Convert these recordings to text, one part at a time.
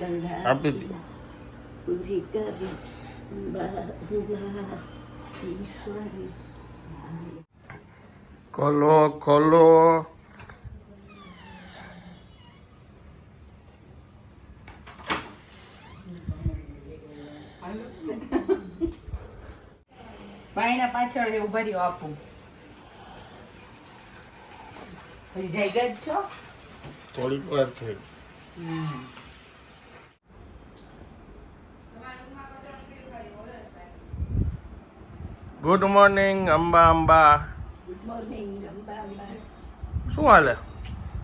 આપી દો. પૂરી કરી ઈશ્વરી. ખોલો ખોલો. બાયના પાછળ ઉભા રહ્યો આપું. પછી જઈ ગઈ છો? થોડીક વાર છે. Good morning Amba Amba. Good morning Amba Amba. શું હાલે?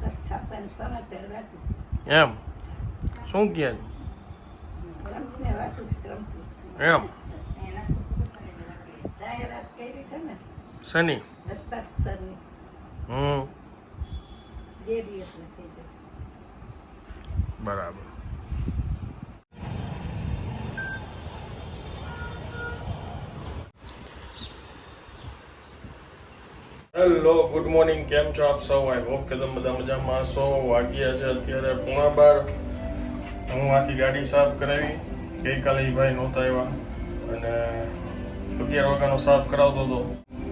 બસ આપણને સમાચાર વાંચું છું. એમ શું કહે? ટ્રમ્પને વાંચું છું. ટ્રમ્પ એમ જાહેરાત કરી છે ને શની? હસ્તાક્ષરની 2 દિવસમાં થઈ જશે. બરાબર. હેલો ગુડ મોર્નિંગ, કેમ છો આપ સૌ? આઈ હોપ કે તમે બધા મજામાં છો. વાગ્યા છે અત્યારે 11:30. હું આથી ગાડી સાફ કરાવી. ગઈકાલે એ ભાઈ નહોતા આવ્યા અને 11 વાગ્યાનો સાફ કરાવતો હતો.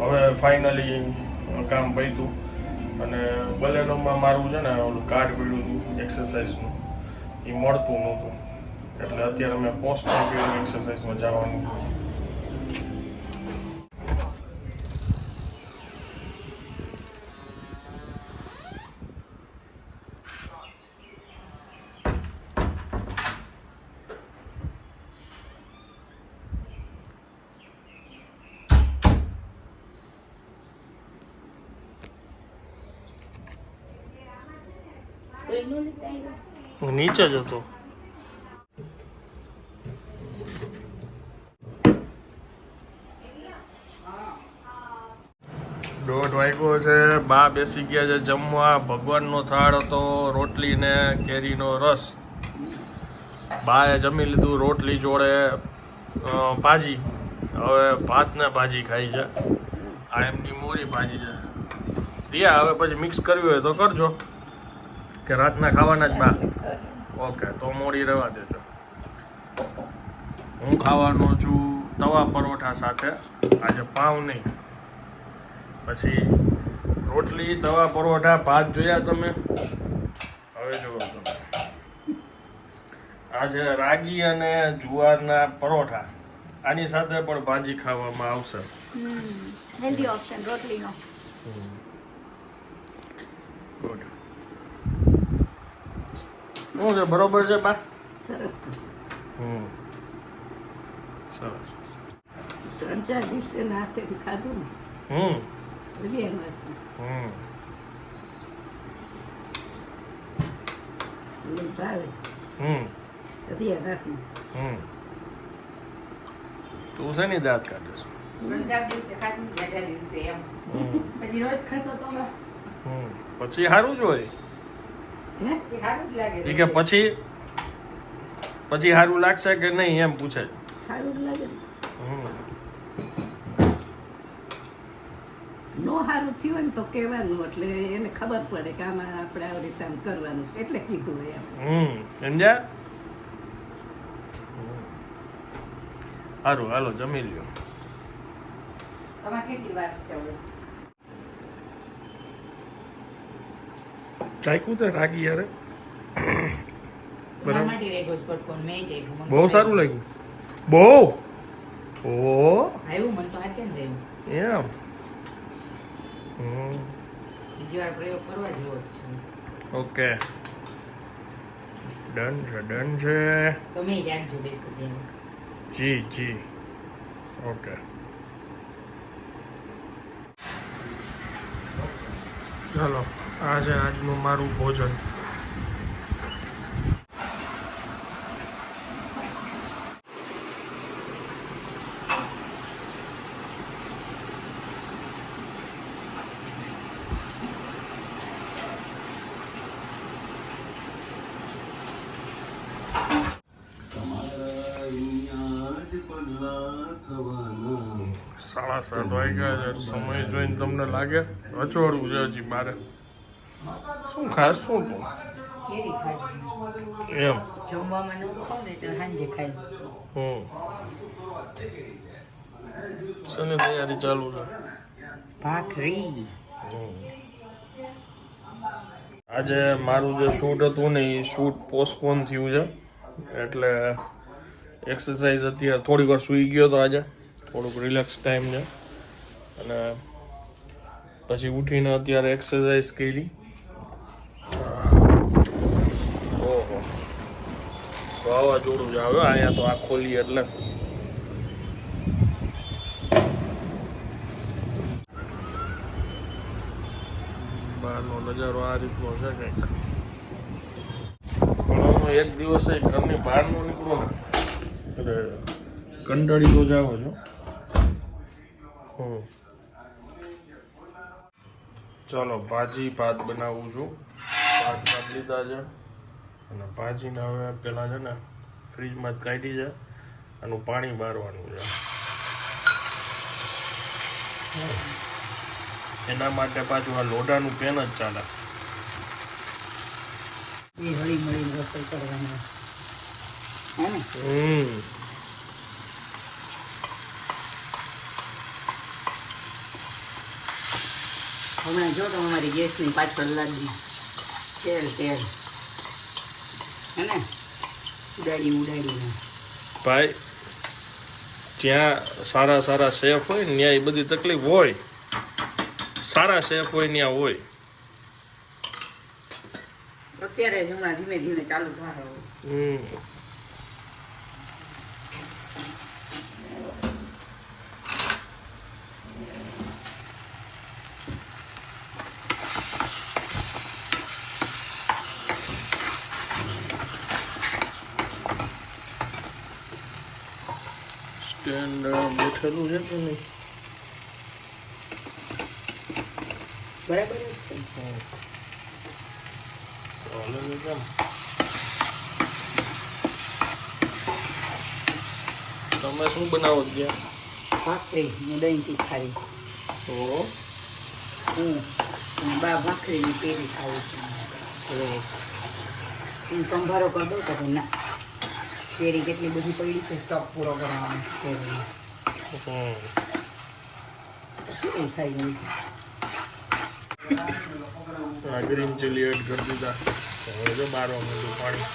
હવે ફાઇનલી કામ પત્યું અને બલેનોમાં મારું છે ને ઓલું કાર્ડ પડ્યું હતું એક્સરસાઇઝનું, એ મળતું નહોતું એટલે અત્યારે મેં પોસ્ટમાં કર્યું એક્સરસાઇઝમાં જવાનું. તો એનું લીધે આવ્યો. હું નીચે જ હતો. દોઢ વાગ્યો છે. બા બેસી ગયા છે જમવા. ભગવાનનો થાળ હતો, રોટલી ને કેરીનો રસ. બાએ જમી લીધું રોટલી જોડે ભાજી. હવે ભાત ને ભાજી ખાઈ છે. આ એમની મોરી ભાજી છે. રિયા હવે પછી મિક્સ કરવી હોય તો કરજો, કે રાતના ખાવાના જ બા? ઓકે, તો મોડી રહેવા દેજો. હું ખાવાનો છું તવા પરોઠા સાથે. આજે પાવ નહીં, પછી રોટલી, તવા પરોઠા, ભાત જોયા તમે? હવે જુઓ તમે, આજે રાગી અને જુવારના પરોઠા. આની સાથે પણ ભાજી ખાવામાં આવશે. હેલ્ધી ઓપ્શન રોટલીનો. ગુડ. શું છે, બરોબર છે બા? સરસ. સરસ. 3-4 દિવસે ના હાથેથી ખાધું ને. ભાવે રિયા રાખું. તું છે ને દાંત કાઢીશ. 3-4 દિવસે ખાધું, 4 દિવસે એમ. પછી રોજ ખાશો તો પછી સારું જ હોય. પછી સારું જ લાગે. એ કે પછી સારું લાગશે કે નહીં એમ પૂછે. સારું લાગે. નો સારું થયું હોય ને તો કહેવાનું, એટલે એને ખબર પડે કે આમાં આપણે આવી રીતે આમ કરવાનું છે, એટલે કીધું હોય એમ. સમજ્યા? સારું, હાલો જમી લ્યો. તમારે કેટલી વાર છે હવે? ચાખ્યું તે રાગી યારે? બરાબર. માટી રેગો જ પટકોન મેં જ એક બહુ સારું લાગ્યું. બહુ આવ્યું મન તો આચે ને રહ્યું. એમ બીજી વાર પ્રયોગ કરવા જેવો જ છે. ઓકે, ડન છે, ડન છે. તો મેં જ આજ જોડે તો જી જી. ઓકે, ચાલો આ છે આજનું મારું ભોજન. સાડા 7 વાગ્યા છે. સમય જોઈને તમને લાગે અચોડવું છે હજી બારે. શું ખાસ શું તું? કેરી ખાધી. એમ જમવામાં ન ખાવ ને તો સાંજે ખાઈ શેની તૈયારી ચાલુ છે? ભાખરી. આજે મારું જે શૂટ હતું ને એ શૂટ પોસ્ટપોન થયું છે એટલે એક્સરસાઇઝ અત્યારે થોડી વાર સૂઈ ગયો તો આજે થોડુંક રિલેક્સ ટાઈમ છે અને પછી ઉઠીને અત્યારે એક્સરસાઇઝ કરી. ઓહો વાવાઝોડું જ આવે અહીંયા તો આ ખોલી એટલે બહારનો નજારો આ રીતનો છે કંઈક. પણ હું એક દિવસે ઘરની બહાર નો નીકળું ને એટલે કંટાળી તો જાવ છો. ચાલો ભાજી ભાત બનાવું છું. ભાત લીધા છે અને ભાજીને હવે પેલા છે ને ફ્રીજમાં જ કાઢી છે આનું પાણી બારવાનું છે. એના માટે પાછું આ લોઢાનું પેન જ ચાલે. એ હળી મળીને રસોઈ કરવાની હે ને. હમણાં જો તો અમારી ગેસની પાછળ લાગી તેલ હે ને ઉડાડીને ભાઈ જ્યાં સારા સારા શેફ હોય ને ત્યાં એ બધી તકલીફ હોય. સારા શેફ હોય ત્યાં હોય. અત્યારે જ હમણાં ધીમે ધીમે ચાલુ થાય. સ્ટેન્ડ બેઠેલું છે કે નહીં? બરાબર જ છે. ચાલે છે કેમ? તમે શું બનાવો ત્યાં? ભાખરી ને દહીં તીખારી. તો અને બા ભાખરીની પેરી ખાવું છે. સંભારો કરી દઉં તો ના કેરી કેટલી બધી પડી છે સ્ટોક પૂરો કરવાનો કેરી શું થાય નહીં. ગ્રીન ચીલી એડ કરી દીધા. હવે જો બારવા માંડ્યું પાણી.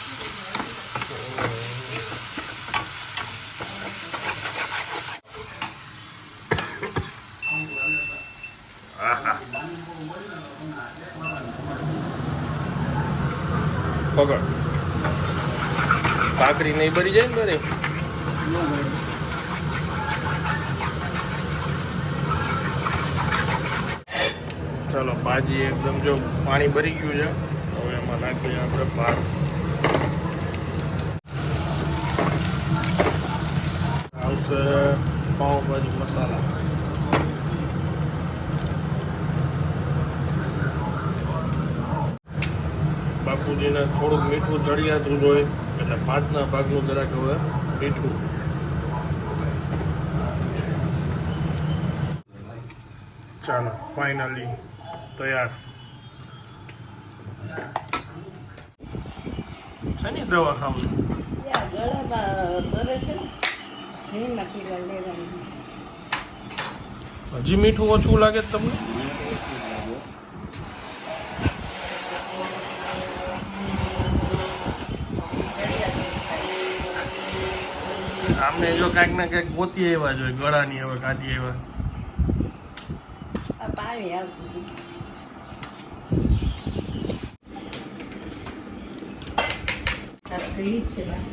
પકડ ભાખરી નહીં ભરી જાય ને બરી. ચાલો ભાજી એકદમ જો પાણી ભરી ગયું છે હવે એમાં નાખીએ આપણે ભાત. આવશે પાવભાજી મસાલા. બાપુજીને થોડુંક મીઠું ચડિયાતું જોઈએ એટલે ભાતના ભાગનું જરાક હવે મીઠું. ચાલો ફાઇનલી તૈયાર. શેની દવા ખાવું? હજી મીઠું ઓછું લાગે તમને? આમને જો કાંઈક ને કાંઈક ગોતી આવ્યા જોઈએ ગળાની હવે કાઢી આવ્યા. પાણી આવતું ભાખરી છે બા.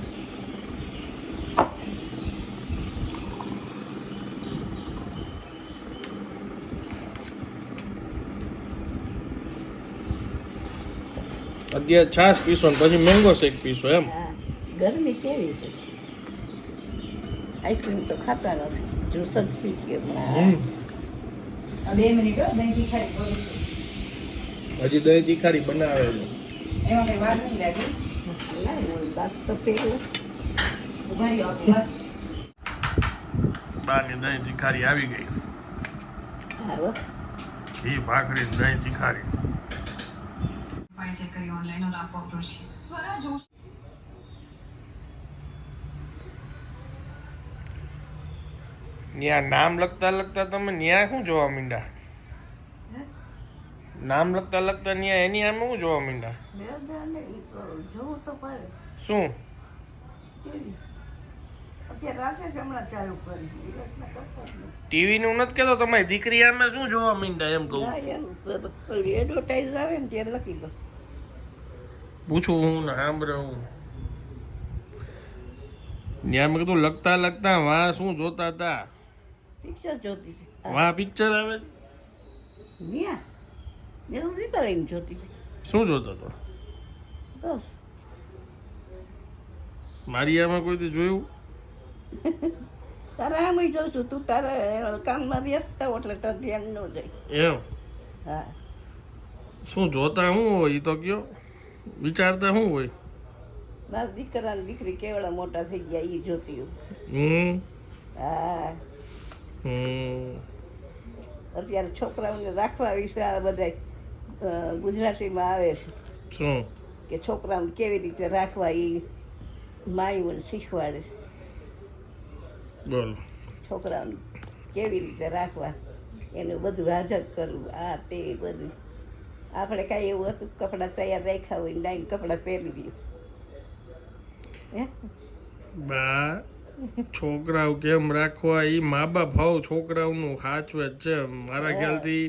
અત્યારે છાશ પીશો ને પછી મેંગો શેક પીશો એમ? ગરમી કેવી છે. આઈસ્ક્રીમ તો ખાતા નથી જ્યુસ જ પી ગયો હમણાં. 2 મિનિટ દહીં તીખારી કરું છું. હજી દહીં તીખારી બનાવે છે. એમાં કઈ વાર નહીં લાગી. બાદ તો પેલું ઉભા રહ્યો બાની દહીં તીખારી આવી ગઈ. આવો એ ભાખરી દહીં તીખારી. चेक करिए ऑनलाइन और आपको अप्रोच किया स्वरा जोश ન્યા નામ લખતા લખતા તમે ન્યા શું જોવા માંડ્યા? હે? નામ લખતા લખતા ન્યા એની આમે શું જોવા માંડ્યા? મેદાને ઈ તો જોવું તો પડે. શું? ટીવી. અત્યારે રાતે જ હમણાં ચાલુ કરી દિવસના કરતા જ નહીં. ટીવી નું નથી કેતો, તમારી દીકરી આમે શું જોવા માંડ્યા એમ કહું. ના, એનું એડવર્ટાઇઝ આવે ને ત્યારે લખી દો. પૂછું હું ને સાંભળે હું. ન્યા મેં કીધું લખતા લખતા વાહ શું જોતા હતા? પિક્ચર જોતી હતી. વાહ પિક્ચર આવે છે? ન્યા મેં તો રીતરાઈને જોતી હતી. શું જોતો હતો? બસ મારી આમાં કોઈ દી જોયું? તારે આમ જોઉં છું, તું તારા કામમાં વ્યસ્ત થાવ એટલે તાર ધ્યાન ન જાય. એમ? હા, શું જોતા શું હોય એ તો કયો, વિચારતા શું હોય? મારા દીકરા ને દીકરી કેવડા મોટા થઈ ગયા એ જોતી હોય. હમ હા, હમ અત્યારે છોકરાઓને રાખવા વિશે આ બધા ગુજરાતીમાં આવે છે શું? કે છોકરાઓને કેવી રીતે રાખવા એ માયુઓને શીખવાડે છે. બોલો. છોકરાઓને કેવી રીતે રાખવા એનું બધું હાજર કરવું, આ તે બધું. આપણે કાંઈ એવું હતું કપડાં તૈયાર રાખ્યા હોય ને કપડાં પહેરી દઈએ. હે બા છોકરાઓ કેમ રાખવા એ મા બાપ હાવ છોકરાઓનું સાચવે જ છે. મારા ખ્યાલથી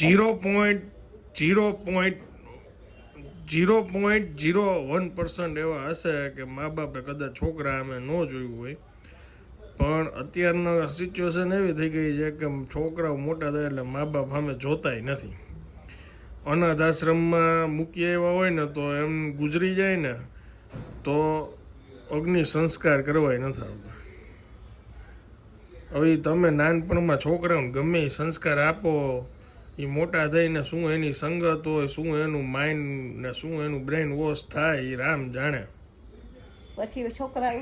0.01% એવા હશે કે મા બાપે કદાચ છોકરા અમે ન જોયું હોય, પણ અત્યારના સિચ્યુએશન એવી થઈ ગઈ છે કે છોકરાઓ મોટા થાય એટલે મા બાપ સામે જોતાય નથી. અનાથ આશ્રમમાં મૂકી આવ્યા હોય ને તો એમ ગુજરી જાય ને તો અગ્નિ સંસ્કાર કરવાય નથી આવતા. હવે તમે નાનપણમાં છોકરાઓને ગમે એ સંસ્કાર આપો, એ મોટા થઈને શું એની સંગત હોય, શું એનું માઇન્ડ ને શું એનું બ્રેન વોશ થાય એ રામ જાણે. પછી છોકરા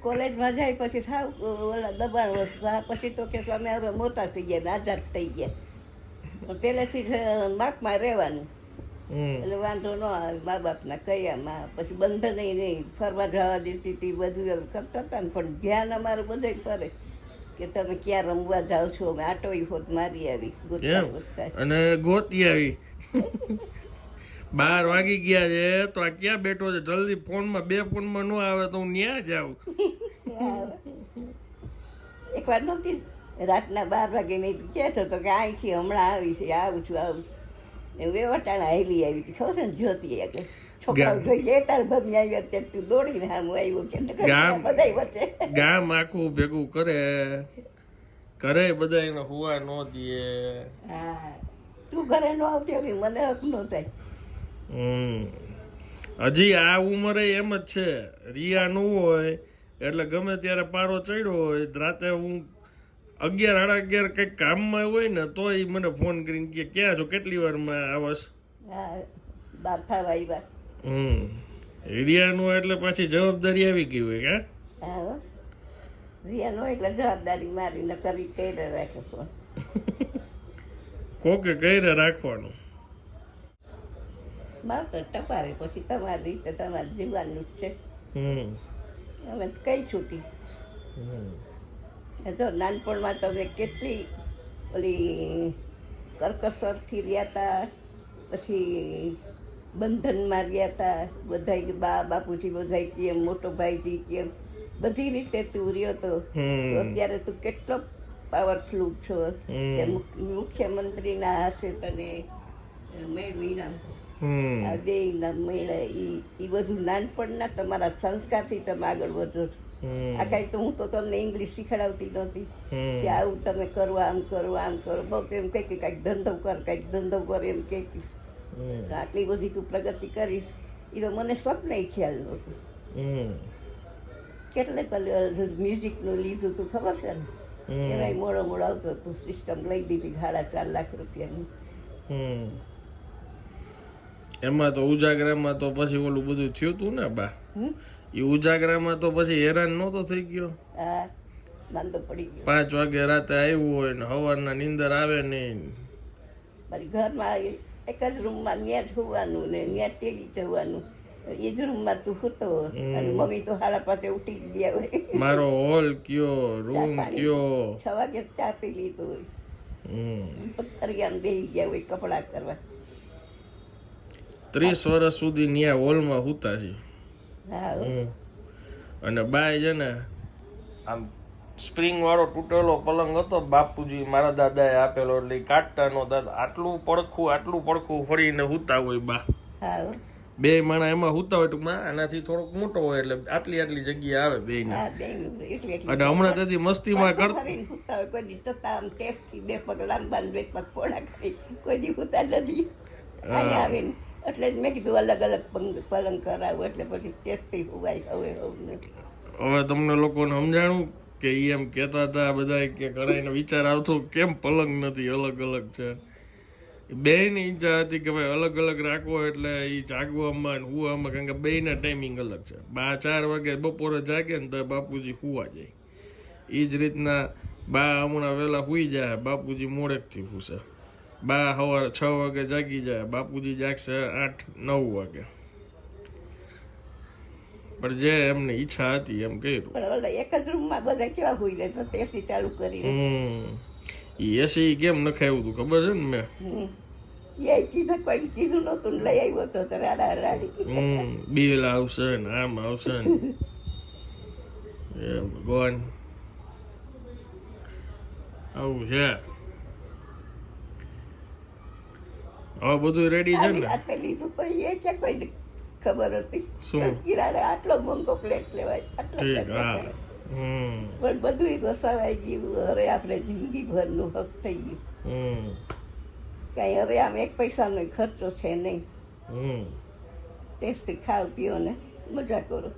કોલેજમાં જાય પછી સાવ ઓલા દબાણ વસ્તુ પછી તો કે અમે હવે મોટા થઈ ગયા ને આઝાદ થઈ ગયા. પણ પહેલેથી જ માપમાં રહેવાનું એટલે વાંધો ન આવે મા બાપના કયામાં. પછી બંધન નહીં, ફરવા જવા દેતી હતી, બધું એમ કરતા હતા ને. પણ ધ્યાન અમારું બધે ફરે કે તમે ક્યાં રમવા જાઓ છો. અમે આટોઈ હોત મારી આવી ગોતતા ગોતતા. અને ગોતી આવી 12 વાગી ગયા છે તો આ ક્યાં બેઠો છે, જલ્દી ફોનમાં 2 ફોનમાં ન આવે તો હું ન્યા જાઉં. એકવાર નહોતી રાતના 12 વાગે નહીં ક્યાં છો તો કે અહીં છીએ હમણાં આવી છે, આવું છું આવું છું. એ વટાણા હેલી આવી હતી ખબર ને જોતી આગળ છોકરાઓ જોઈએ તાર ભમી આવી અત્યારે તું દોડીને આમ આવ્યો કે બધા વચ્ચે ગામ આખું ભેગું કરે બધા એને હુવા ન દે. હા, તું ઘરે ન આવતી હતી મને હક ન થાય. હજી આ ઉંમરે એમ જ છે. રિયા નું હોય એટલે ગમે ત્યારે પારો ચડ્યો હોય રાતે હું 11-11:30 કંઈક કામમાં હોય ને તો એ મને ફોન કરીને કે ક્યાં છો, કેટલી વારમાં આવશ. હા, 12 થવા આવ્યા. રિયાનું એટલે પાછી જવાબદારી આવી ગઈ હોય કે. હા, રિયા નો એટલે જવાબદારી મારી ન કરી કઈ રાખે ફોન. કોકે કઈ રાખવાનું માવતર ટપારે પછી તમારી રીતે તમારે જીવવાનું જ છે. અમે કઈ છૂટી. જો નાનપણમાં તમે કેટલી ઓલી કરકસરથી રહ્યા હતા, પછી બંધનમાં રહ્યા હતા, બધા બા બાપુજી બધા કેમ, મોટો ભાઈજી કેમ, બધી રીતે તું રહ્યો તો અત્યારે તું કેટલો પાવરફુલ છો કે મુખ્યમંત્રીના હાથે તને મેળવી નામ આ બે ઇનામ મળ્યા. એ બધું નાનપણના તમારા સંસ્કારથી તમે આગળ વધો છો. આ કાંઈ તો હું તો તમને ઇંગ્લિશ શીખડાવતી નહોતી કે આવું તમે કરો, આમ કરો, આમ કરો. બહુ એમ કહે કે કાંઈક ધંધો કર, કાંઈક ધંધો કર એમ કહેતી. આટલી બધી તું પ્રગતિ કરીશ એ તો મને સ્વપ્ન ખ્યાલ નહોતું. કેટલે મ્યુઝિકનું લીધું તું ખબર છે ને, એમાંય મોડો આવતો તું સિસ્ટમ લઈ દીધી 4.5 લાખ રૂપિયાની. એમાં તો ઉજાગરામાં તો પછી ઓલું બધું થયું તું ને બા. એ ઉજાગરામાં તો પછી હેરાન નહોતો થઈ ગયો. હા, માંદો પડી ગયો. 5 વાગે રાતે આવ્યું હોય ને સવારના નીંદર આવે નહીં. મારી ઘરમાં એક જ રૂમમાં ત્યાં જ હોવાનું ને ત્યાં ટેલી જવાનું. એ જ રૂમમાં તું હતો અને મમ્મી તો હાડા પાસે ઉઠી જ ગયા હોય. મારો હોલ કયો, રૂમ કયો. 6 વાગે ચા પી લીધું હોય. ફરિયામ બેસી ગયા હોય કપડાં કરવા. 30 વર્ષ સુધી ન્યા હોલમાં હુતા છે. હા અને બાય છે ને આમ સ્પ્રિંગ વાળો તૂટેલો પલંગ હતો બાપુજી મારા દાદાએ આપેલો એટલે ઈ કાઢતા નહોતા. આટલું પડખું ફરીને હુતા હોય બા. હા બે માણા એમાં હુતા હોય ટૂંકમાં આનાથી થોડોક મોટો હોય એટલે આટલી જગ્યા આવે બે ને. હા બેન એટલે અને હમણાં તેથી મસ્તીમાં કરતા ફરીને સૂતા હોય. કોઈ દી જતા આમ ટેસ્ટથી 2 પગ લાંબા ને 2 પગ પોણા કરી કોઈ દી સૂતા નથી અહીંયા આવીને. એટલે જ મેં કીધું અલગ અલગ પલંગ કરાવું એટલે પછી ટેસ્ટથી ઉગાય હવે નથી. હવે તમને લોકોને સમજાણું કે ઈ એમ કહેતા હતા બધા કે કડાઈને વિચાર આવતો કેમ પલંગ નથી અલગ અલગ છે. બેયની ઈચ્છા હતી કે ભાઈ અલગ અલગ રાખવો એટલે એ જાગવામાં ને હુવામાં, કારણ કે બેયના ટાઈમિંગ અલગ છે. બા 4 વાગે બપોરે જાગે ને તો બાપુજી હુવા જાય. એ જ રીતના બા હમણાં વહેલા હુઈ જાય, બાપુજી મોડેકથી હુશે. બા સવારે 6 વાગે જાગી જાય, બાપુજી જાગશે 8-9 વાગે. પણ જે એમની ઈચ્છા હતી એમ કર્યું. પણ ઓલા એક જ રૂમમાં બધા કેવા હોઈ લે છે એસી ચાલુ કરીને. એસી કેમ નખાયું હતું ખબર છે ને મેં? એ કીધું કોઈ કીધું નતું ને લઈ આવ્યો તો રાડા રાડી. બિલ આવશે ને આમ આવશે ને એ ભગવાન આવું છે. હવે બધું રેડી છે ને? આપે લીધું તો એ કે કોઈ ખબર હતી શું? કિરાડે આટલો મોંઘો પ્લેટ લેવાય આટલો ઠીક હા. પણ બધું વસાવાઈ ગયું. હવે આપણે જિંદગી ભરનું હક થઈ ગયું. કઈ હવે આમ 1 પૈસાનો ખર્ચો છે નહીં. ટેસ્ટી ખાવ પીઓ ને મજા કરો.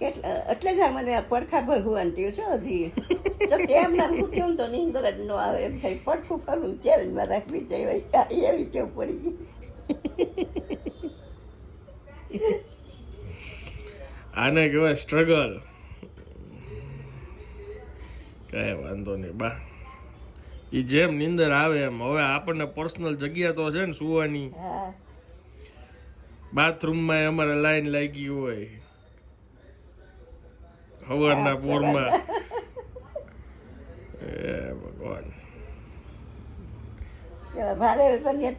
કેટલા એટલે જ આ મને આ પડખા ભરવાનું થયું છે હજી. તો કેમ નામ મૂક્યું ને તો નીંદર જ ન આવે એમ થાય. પડખું ફરવું ત્યારે જ માં રાખવી જાય એવી ટેવ પડી ગઈ. આને કહેવાય સ્ટ્રગલ. કઈ વાંધો નહીં બા, ઈ જેમ નીંદર આવે એમ. હવે આપણને પર્સનલ જગ્યા તો છે ને સુવાની. હા બાથરૂમમાં અમારે લાઈન લાગી હોય સવારના પોરમાં. એ ભગવાન. ભાડે તને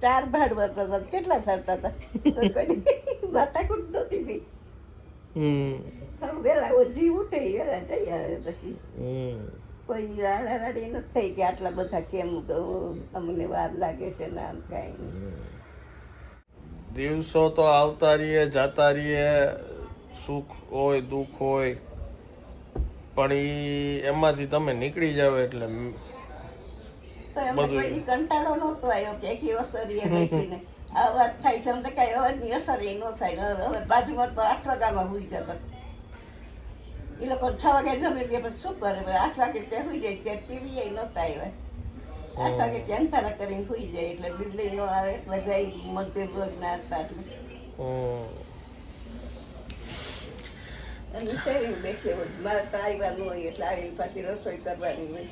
4 ભાડ હતા કેટલા થતા હતા તો કોઈ માથાકૂટ નહોતી થઈ. વેલા ઓછી ઉઠે વેલા જઈ આવે પછી કોઈ રાડા રાડી નથી થઈ કે આટલા બધા કેમ અમને વાર લાગે છે ને આમ કાંઈ. દિવસો તો આવતા રહીએ જાતા રહીએ, સુખ હોય દુઃખ હોય, પણ એમાંથી તમે નીકળી જાવ એટલે તો એમને કોઈ કંટાળો નહોતો આવ્યો કે એક અસર એ બેસીને આ વાત થાય છે. અમને કઈ અવાજની અસર એ ન થાય. હવે બાજુમાં તો 8 વાગ્યામાં સુઈ જતા. એ લોકો 6 વાગે જમી લે પછી શું કરે? 8 વાગે ત્યાં સુઈ જાય. ત્યાં ટીવી એ નહોતા આવ્યા. 8 વાગે ત્યાં અંધારા કરીને સુઈ જાય એટલે બિજલી ન આવે. બધા મતભેદ ના હતા એટલે અને શેરી બેસે મારે તો આવવાનું હોય એટલે આવીને પાછી રસોઈ કરવાની હોય.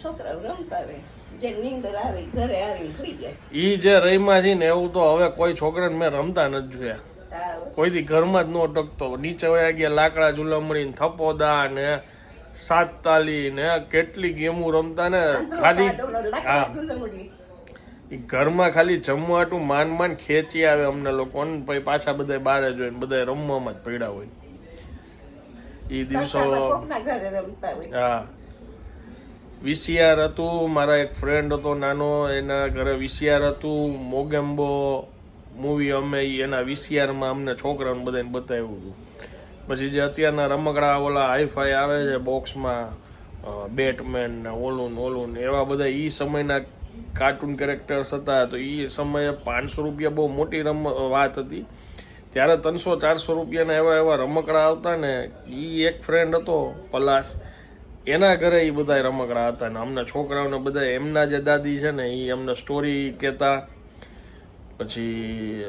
છોકરાઓ રમતા આવે, જે નીંદર આવે ઘરે આવીને સુઈ જાય. ઈ જે રહીમાં છે ને એવું તો હવે કોઈ છોકરાને મેં રમતા નથી જોયા. કોઈથી ઘરમાં જ ન ટકતો. નીચે વયા ગયા લાકડા ઝુલમડી ને થપોદા ને 7 તાલી ને કેટલી ગેમો રમતા ને. ખાલી હા ઘરમાં ખાલી જમવાટું માન ખેંચી આવે અમને લોકો ને પછી પાછા બધા બહાર જ હોય, બધા રમવામાં જ પડ્યા હોય. એ દિવસો હા. વીસીઆર હતું. મારા એક ફ્રેન્ડ હતો નાનો, એના ઘરે વીસીઆર હતું. મોગેમ્બો મૂવી અમે એના વીસીઆરમાં અમને છોકરાઓને બધાને બતાવ્યું હતું. પછી જે અત્યારના રમકડા ઓલા હાઈફાઈ આવે છે બોક્સમાં, બેટમેન ને ઓલું એવા બધા એ સમયના કાર્ટૂન કેરેક્ટર્સ હતા. તો એ સમયે 500 રૂપિયા બહુ મોટી વાત હતી. ત્યારે 300-400 રૂપિયાના એવા રમકડા આવતા ને. એ એક ફ્રેન્ડ હતો પલાશ, એના ઘરે એ બધા રમકડા હતા ને અમને છોકરાઓને બધા એમના જે દાદી છે ને એ અમને સ્ટોરી કહેતા. પછી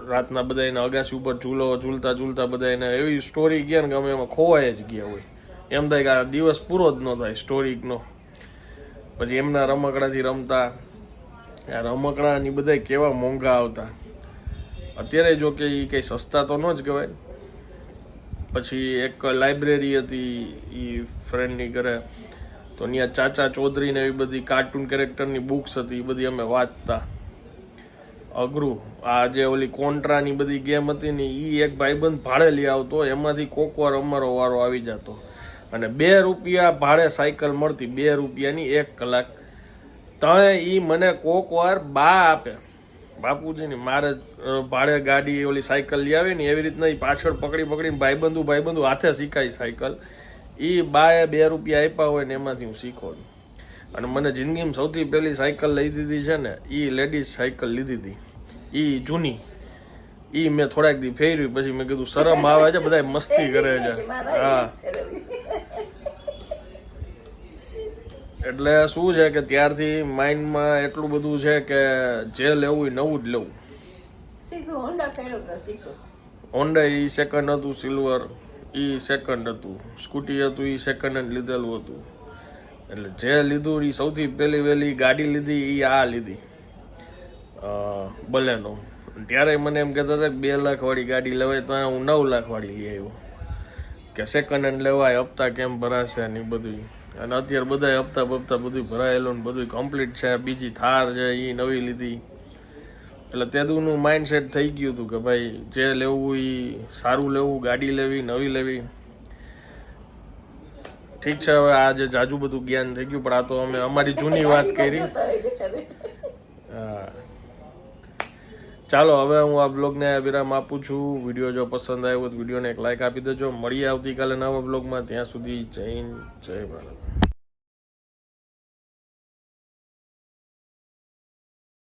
રાતના બધા એને અગાસી ઉપર ઝૂલતા બધા એને એવી સ્ટોરી ગયા ને કે અમે એમાં ખોવાઈ જ ગયા હોય. એમ થાય કે આ દિવસ પૂરો જ ન થાય સ્ટોરીનો. પછી એમના રમકડાથી રમતા. આ રમકડા ની બધા કેવા મોંઘા આવતા. અત્યારે જો કે એ કંઈ સસ્તા તો ન જ કહેવાય. પછી એક લાઇબ્રેરી હતી એ ફ્રેન્ડની ઘરે, તો ત્યાં ચાચા ચૌધરી ને એવી બધી કાર્ટૂન કેરેક્ટરની બુક્સ હતી, એ બધી અમે વાંચતા. અઘરું. આ જે ઓલી કોન્ટ્રાની બધી ગેમ હતી ને એ એક ભાઈબંધ ભાડે લઈ આવતો, એમાંથી કોક વાર અમારો વારો આવી જતો. અને 2 રૂપિયા ભાડે સાયકલ મળતી, 2 રૂપિયાની 1 કલાક. તો એ મને કોક વાર બા આપે, બાપુજીની મારે ભાડે ગાડી ઓલી સાયકલ લઈ આવે ને એવી રીતના એ પાછળ પકડીને ભાઈબંધુ હાથે શીખાય સાયકલ. એ બાએ 2 રૂપિયા આપ્યા હોય ને એમાંથી હું શીખો. અને મને જિંદગીમાં સૌથી પહેલી સાયકલ લઈ દીધી છે ને એ લેડીઝ સાયકલ લીધી હતી, એ જૂની. એ મેં થોડાક દી ફેરવી, પછી મેં કીધું શરમ આવે છે, બધા મસ્તી કરે છે. હા, એટલે શું છે કે ત્યારથી માઇન્ડમાં એટલું બધું છે કે જે લેવું એ નવું જ લેવું. હોન્ડા એ સેકન્ડ હતું, સિલ્વર એ સેકન્ડ હતું, સ્કૂટી હતું એ સેકન્ડ હેન્ડ લીધેલું હતું. એટલે જે લીધું એ સૌથી વહેલી ગાડી લીધી એ આ લીધી બલેનો. ત્યારે મને એમ કહેતા હતા કે 2 લાખ વાળી ગાડી લેવાય, તો હું 9 લાખ વાળી લઈ આવ્યો કે સેકન્ડ હેન્ડ લેવાય, હપ્તા કેમ ભરાશે ને એ બધું. અને અત્યારે બધા હપ્તા બધું ભરાયેલું ને બધું કમ્પ્લીટ છે. બીજી થાર છે એ નવી લીધી. એટલે તેદુનું માઇન્ડસેટ થઈ ગયું હતું કે ભાઈ જે લેવું એ સારું લેવું, ગાડી લેવી, નવી લેવી. ઠીક છે, હવે આજે જાજુ બધું જ્ઞાન થઈ ગયું, પણ આ તો અમે અમારી જૂની વાત કરી. હા, ચાલો હવે હું આ બ્લોગને વિરામ આપું છું. વિડીયો જો પસંદ આવ્યો તો વિડીયોને એક લાઈક આપી દેજો. મળીએ આવતીકાલે નવા બ્લોગમાં. ત્યાં સુધી જય હિન્દ, જય ભારત.